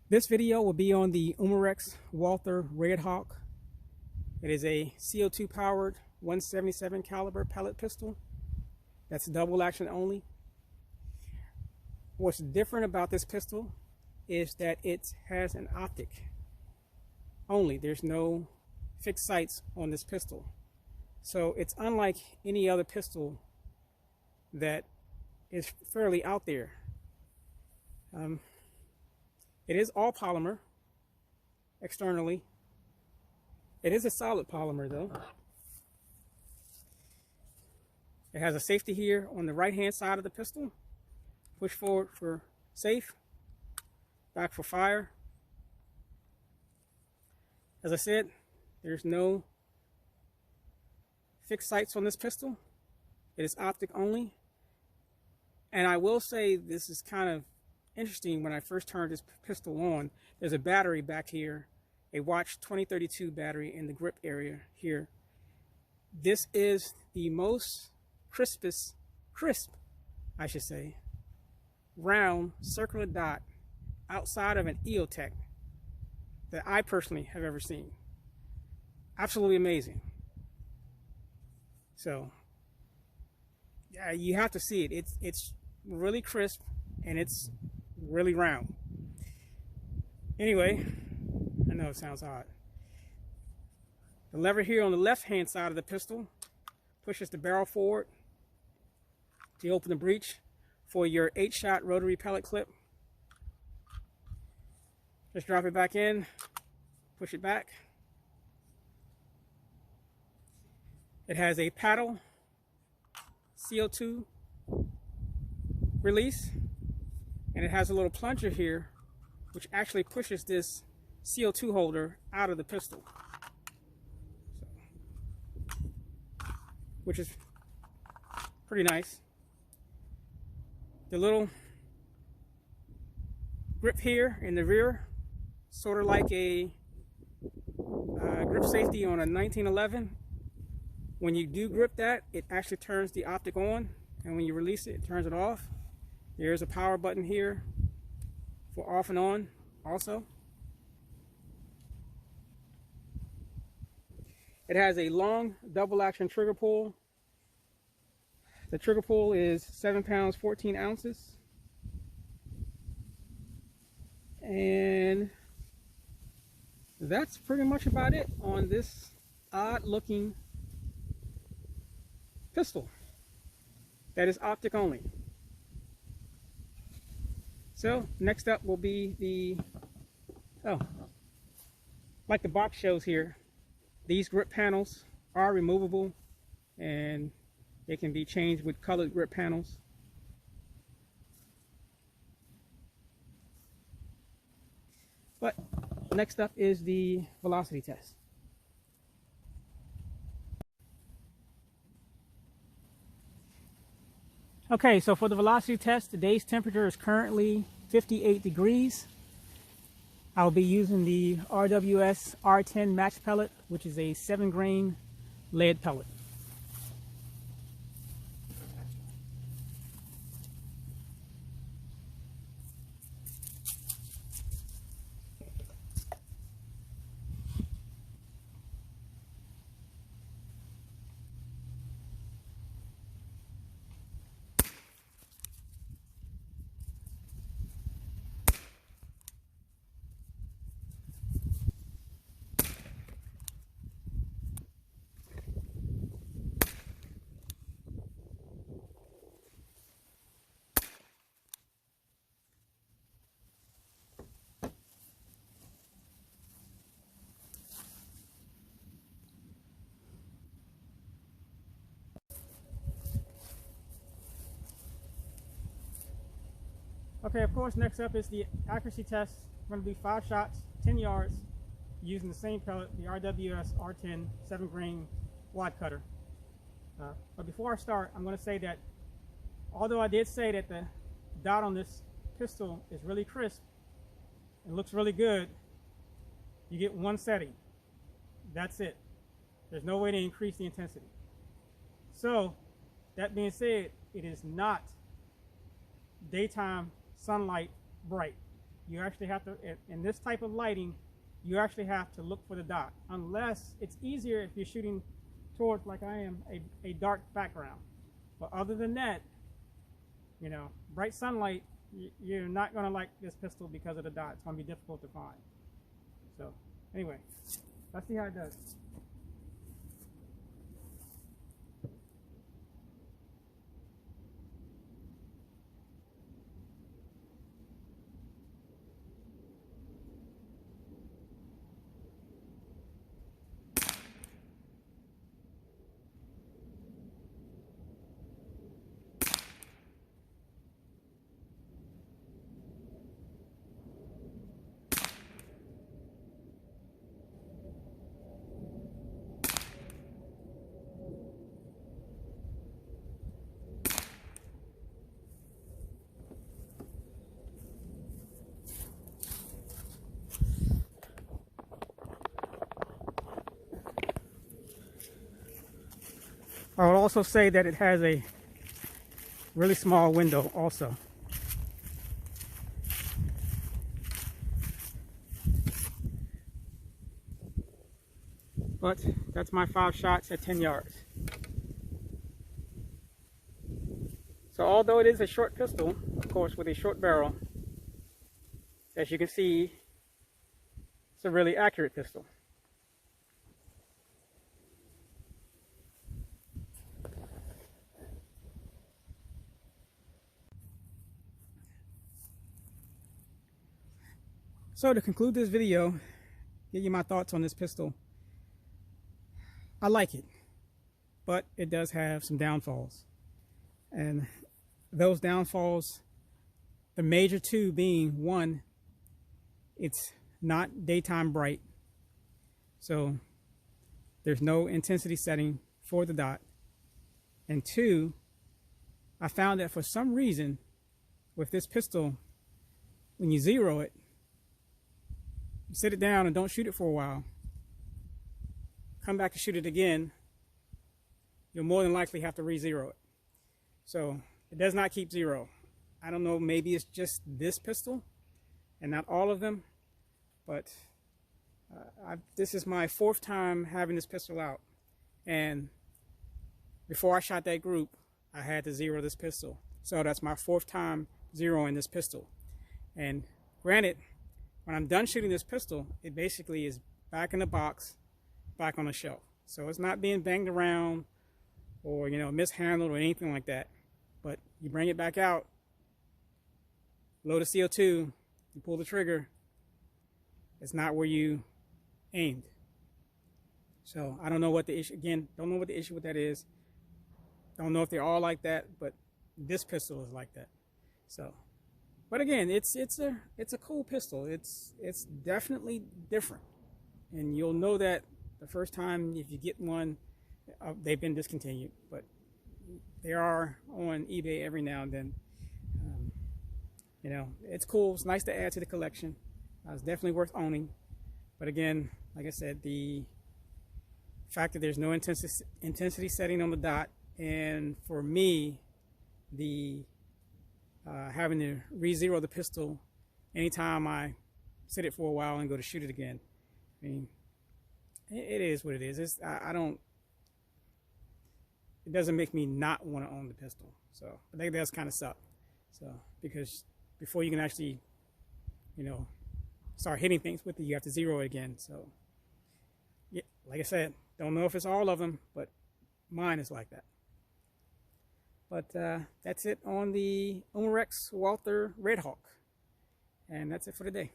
This video will be on the Umarex Walther Red Hawk. It is a CO2 powered 177 caliber pellet pistol. That's double action only. What's different about this pistol is that it has an optic only. There's no fixed sights on this pistol. So it's unlike any other pistol that is fairly out there. It is all polymer externally. It is a solid polymer though. It has a safety here on the right hand side of the pistol. Push forward for safe, back for fire. As I said, there's no fixed sights on this pistol. It is optic only. And I will say this is kind of interesting. When I first turned this pistol on, there's a battery back here, a Watch 2032 battery in the grip area here. This is the most crisp, round circular dot outside of an EOTech that I personally have ever seen. Absolutely amazing. So yeah, you have to see it. It's really crisp and it's really round. Anyway, I know it sounds odd. The lever here on the left hand side of the pistol pushes the barrel forward to open the breech for your 8-shot rotary pellet clip. Just drop it back in, push it back. It has a paddle CO2 release, and it has a little plunger here which actually pushes this CO2 holder out of the pistol, which is pretty nice. The little grip here in the rear, sort of like a grip safety on a 1911. When you do grip that, it actually turns the optic on, and when you release it, it turns it off. There's a power button here for off and on also. It has a long double action trigger pull. The trigger pull is 7 pounds 14 ounces. And that's pretty much about it on this odd looking pistol that is optic only. So next up will be the, like the box shows here, these grip panels are removable and they can be changed with colored grip panels. But next up is the velocity test. Okay, so for the velocity test, today's temperature is currently 58 degrees. I'll be using the RWS R10 match pellet, which is a 7-grain lead pellet. Okay, of course, next up is the accuracy test. We're going to do 5 shots, 10 yards, using the same pellet, the RWS R10 7-grain wad cutter. But before I start, I'm going to say that although I did say that the dot on this pistol is really crisp and looks really good, you get one setting. That's it. There's no way to increase the intensity. So, that being said, it is not daytime sunlight bright. you actually have to, in this type of lighting, you actually have to look for the dot, unless it's easier if you're shooting towards, like I am, a dark background. But other than that, you know, bright sunlight, you're not going to like this pistol because of the dot. It's going to be difficult to find. So anyway, let's see how it does. I would also say that it has a really small window also. But that's my 5 shots at 10 yards. So although it is a short pistol, of course with a short barrel, as you can see, it's a really accurate pistol. So to conclude this video, give you my thoughts on this pistol. I like it, but it does have some downfalls. And those downfalls, the major two being, one, it's not daytime bright. So there's no intensity setting for the dot. And two, I found that for some reason with this pistol, when you zero it, you sit it down and don't shoot it for a while, come back to shoot it again, you'll more than likely have to re-zero it. So it does not keep zero. I don't know, maybe it's just this pistol and not all of them, but this is my 4th time having this pistol out, and before I shot that group I had to zero this pistol. So that's my 4th time zeroing this pistol. And granted, when I'm done shooting this pistol, it basically is back in the box, back on the shelf. So it's not being banged around or, you know, mishandled or anything like that. But you bring it back out, load of CO2, you pull the trigger, it's not where you aimed. So I don't know what the issue, again, don't know what the issue with that is. Don't know if they're all like that, but this pistol is like that. So, but again, it's a cool pistol. It's definitely different, and you'll know that the first time if you get one. They've been discontinued, but they are on eBay every now and then. You know, it's cool. It's nice to add to the collection. It's definitely worth owning. But again, like I said, the fact that there's no intensity setting on the dot, and for me, the having to re-zero the pistol anytime I sit it for a while and go to shoot it again. I mean, it is what it is. I don't. It doesn't make me not want to own the pistol. So I think that's kind of suck. So because before you can actually, you know, start hitting things with it, you have to zero it again. So yeah, like I said, don't know if it's all of them, but mine is like that. But that's it on the Umarex Walther Red Hawk. And that's it for today.